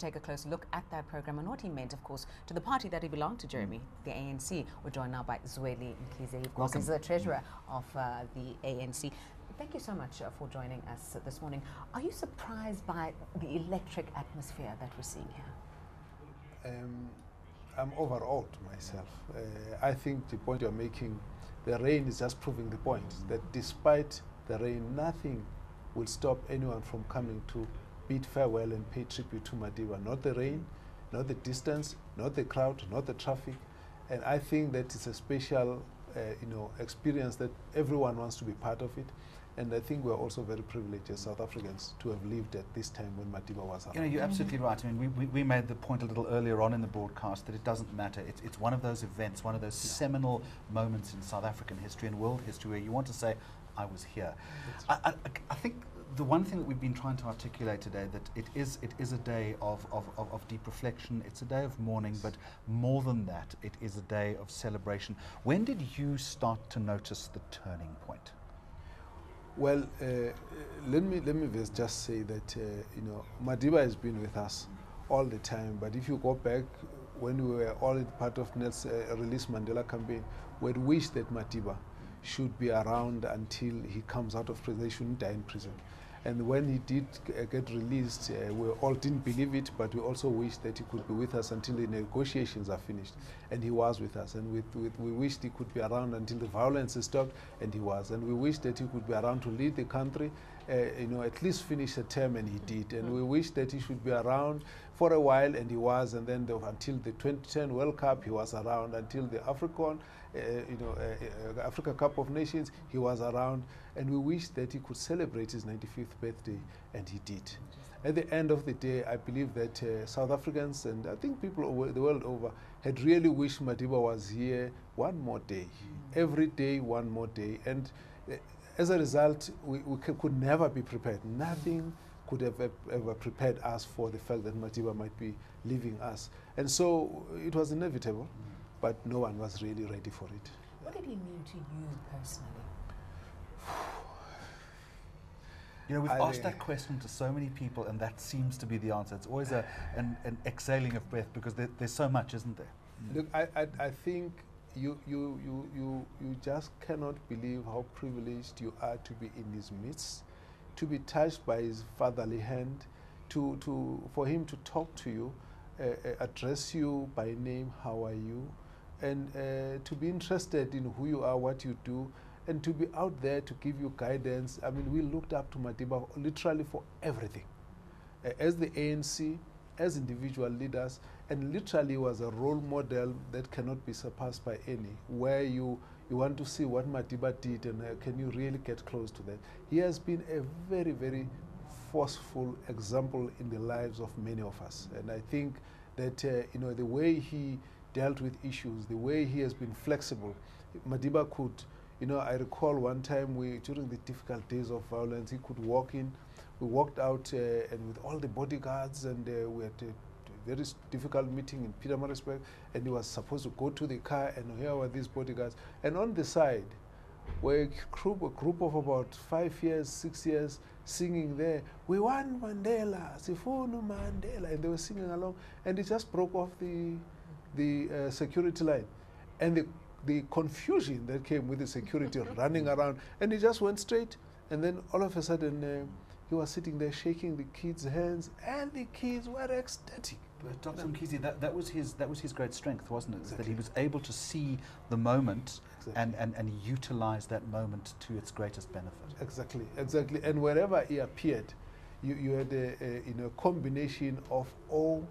take a closer look at that program and what he meant, of course, to the party that he belonged to, Jeremy, the ANC. We're joined now by Zweli Mkhize, of course, he's the treasurer of the ANC. Thank you so much for joining us this morning. Are you surprised by the electric atmosphere that we're seeing here? I'm overawed myself. I think the point you're making, the rain is just proving the point that despite the rain, nothing will stop anyone from coming to bid farewell and pay tribute to Madiba. Not the rain, not the distance, not the crowd, not the traffic. And I think that it's a special experience that everyone wants to be part of it. And I think we're also very privileged as South Africans to have lived at this time when Madiba was around. You know, you're absolutely right. I mean, we made the point a little earlier on in the broadcast that it doesn't matter. It's one of those events, one of those seminal moments in South African history and world history where you want to say, I was here. I think the one thing that we've been trying to articulate today, that it is a day of deep reflection, it's a day of mourning, but more than that, it is a day of celebration. When did you start to notice the turning point? Well, let me just say that Madiba has been with us all the time. But if you go back when we were all part of Nelson's Release Mandela campaign, we had wished that Madiba should be around until he comes out of prison. He shouldn't die in prison. And when he did get released, we all didn't believe it, but we also wished that he could be with us until the negotiations are finished. And he was with us. And we wished he could be around until the violence is stopped, and he was. And we wished that he could be around to lead the country, at least finish a term, and he did. And we wished that he should be around for a while, and he was. And then until the 2010 World Cup, he was around. Until the Africa Cup of Nations, he was around. And we wished that he could celebrate his 95th birthday, and he did. At the end of the day, I believe that South Africans, and I think people the world over, had really wished Madiba was here one more day. Every day, one more day. And as a result, we could never be prepared. Nothing could have ever prepared us for the fact that Madiba might be leaving us. And so it was inevitable, but no one was really ready for it. What did he mean to you personally? You know, we've asked that question to so many people, and that seems to be the answer. It's always an exhaling of breath, because there's so much, isn't there? Look, I think you just cannot believe how privileged you are to be in his midst, to be touched by his fatherly hand, for him to talk to you, address you by name, how are you, and to be interested in who you are, what you do, and to be out there to give you guidance. I mean, we looked up to Madiba literally for everything. As the ANC, as individual leaders, and literally was a role model that cannot be surpassed by any, where you want to see what Madiba did, and can you really get close to that. He has been a very, very forceful example in the lives of many of us. And I think that the way he dealt with issues, the way he has been flexible, Madiba could, I recall one time during the difficult days of violence, he could walk in. We walked out and with all the bodyguards, and we had a very difficult meeting in Pietermaritzburg, and he was supposed to go to the car, and here were these bodyguards. And on the side were a group of about 5 years, 6 years, singing there, "We want Mandela, Sifunu Mandela," and they were singing along, and it just broke off the security line. And the confusion that came with the security running around, and he just went straight, and then all of a sudden he was sitting there shaking the kids' hands, and the kids were ecstatic. But Dr. Mkhize, that was his great strength, wasn't it? Exactly. That he was able to see the moment and utilize that moment to its greatest benefit. Exactly. And wherever he appeared, you had a combination of awe,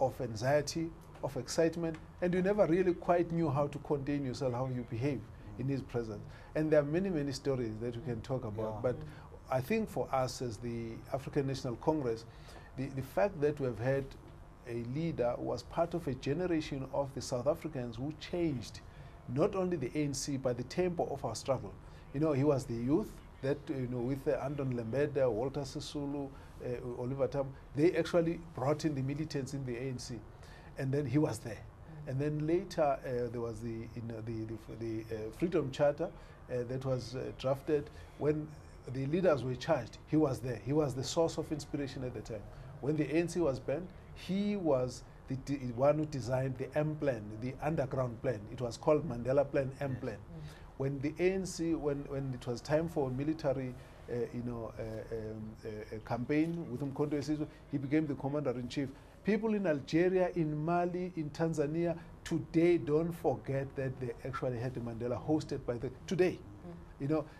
of anxiety, of excitement, and you never really quite knew how to contain yourself, how you behave in his presence. And there are many, many stories that we can talk about. But I think for us as the African National Congress, the fact that we have had a leader who was part of a generation of the South Africans who changed not only the ANC but the tempo of our struggle. He was the youth that, with Andon Lembede, Walter Sisulu, Oliver Tambo, they actually brought in the militants in the ANC. And then he was there. And then later there was the Freedom Charter that was drafted. When the leaders were charged, he was there. He was the source of inspiration at the time. When the ANC was banned, He was the one who designed the M plan, the underground plan. It was called Mandela Plan, M plan. When the ANC, when it was time for military, campaign with Mkhizeat, he became the commander-in-chief. People in Algeria, in Mali, in Tanzania, today don't forget that they actually had the Mandela hosted by today.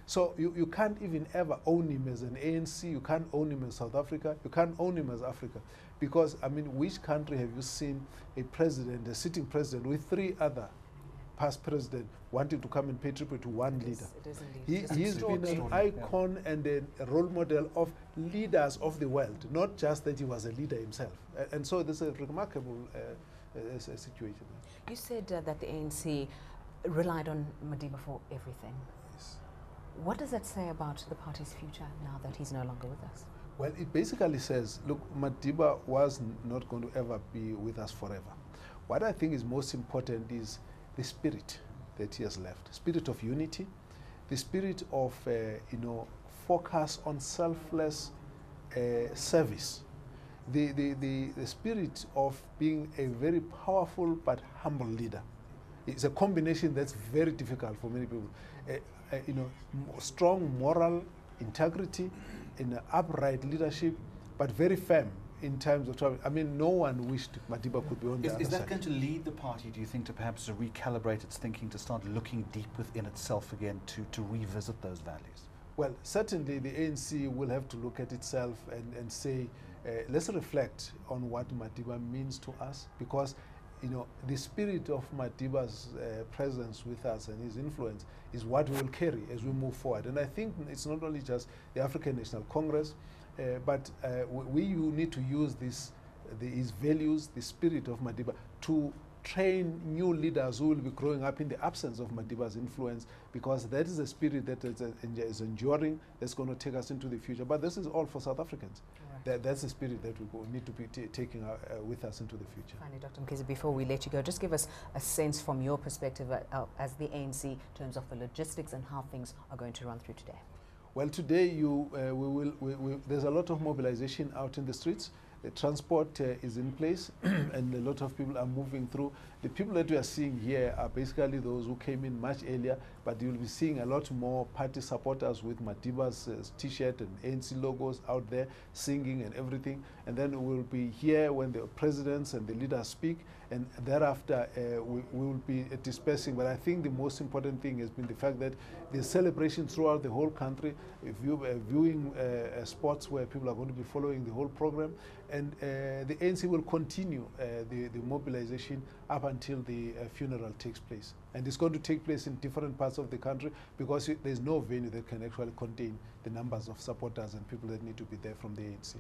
So you can't even ever own him as an ANC, you can't own him as South Africa, you can't own him as Africa. Because, I mean, which country have you seen a president, a sitting president, with 3 other past presidents wanting to come and pay tribute to one leader? He's been an icon and a role model of leaders of the world, not just that he was a leader himself. And so this is a remarkable situation. You said that the ANC relied on Madiba for everything. Yes. What does that say about the party's future now that he's no longer with us? Well, it basically says, look, Madiba was not going to ever be with us forever. What I think is most important is the spirit that he has left, spirit of unity, the spirit of focus on selfless service, the spirit of being a very powerful but humble leader. It's a combination that's very difficult for many people. Strong moral integrity, in upright leadership, but very firm in terms of travel. I mean, no one wished Madiba could be on the other side. Is that going to lead the party, do you think, to perhaps recalibrate its thinking, to start looking deep within itself again, to revisit those values? Well, certainly the ANC will have to look at itself and say, let's reflect on what Madiba means to us, because the spirit of Madiba's presence with us and his influence is what we will carry as we move forward. And I think it's not only just the African National Congress, but we need to use his values, the spirit of Madiba, to train new leaders who will be growing up in the absence of Madiba's influence, because that is a spirit that is enduring, that's going to take us into the future. But this is all for South Africans. Right. That's the spirit that we need to be taking with us into the future. Finally, Dr. Mkhize, before we let you go, just give us a sense from your perspective as the ANC in terms of the logistics and how things are going to run through today. Well, today there's a lot of mobilization out in the streets. The transport is in place and a lot of people are moving through. The people that we are seeing here are basically those who came in much earlier, but you'll be seeing a lot more party supporters with Madiba's t-shirt and ANC logos out there singing and everything. And then we'll be here when the presidents and the leaders speak, and thereafter we will be dispersing. But I think the most important thing has been the fact that there's celebration throughout the whole country, viewing spots where people are going to be following the whole program. And the ANC will continue the mobilization up until the funeral takes place. And it's going to take place in different parts of the country, because there's no venue that can actually contain the numbers of supporters and people that need to be there from the ANC.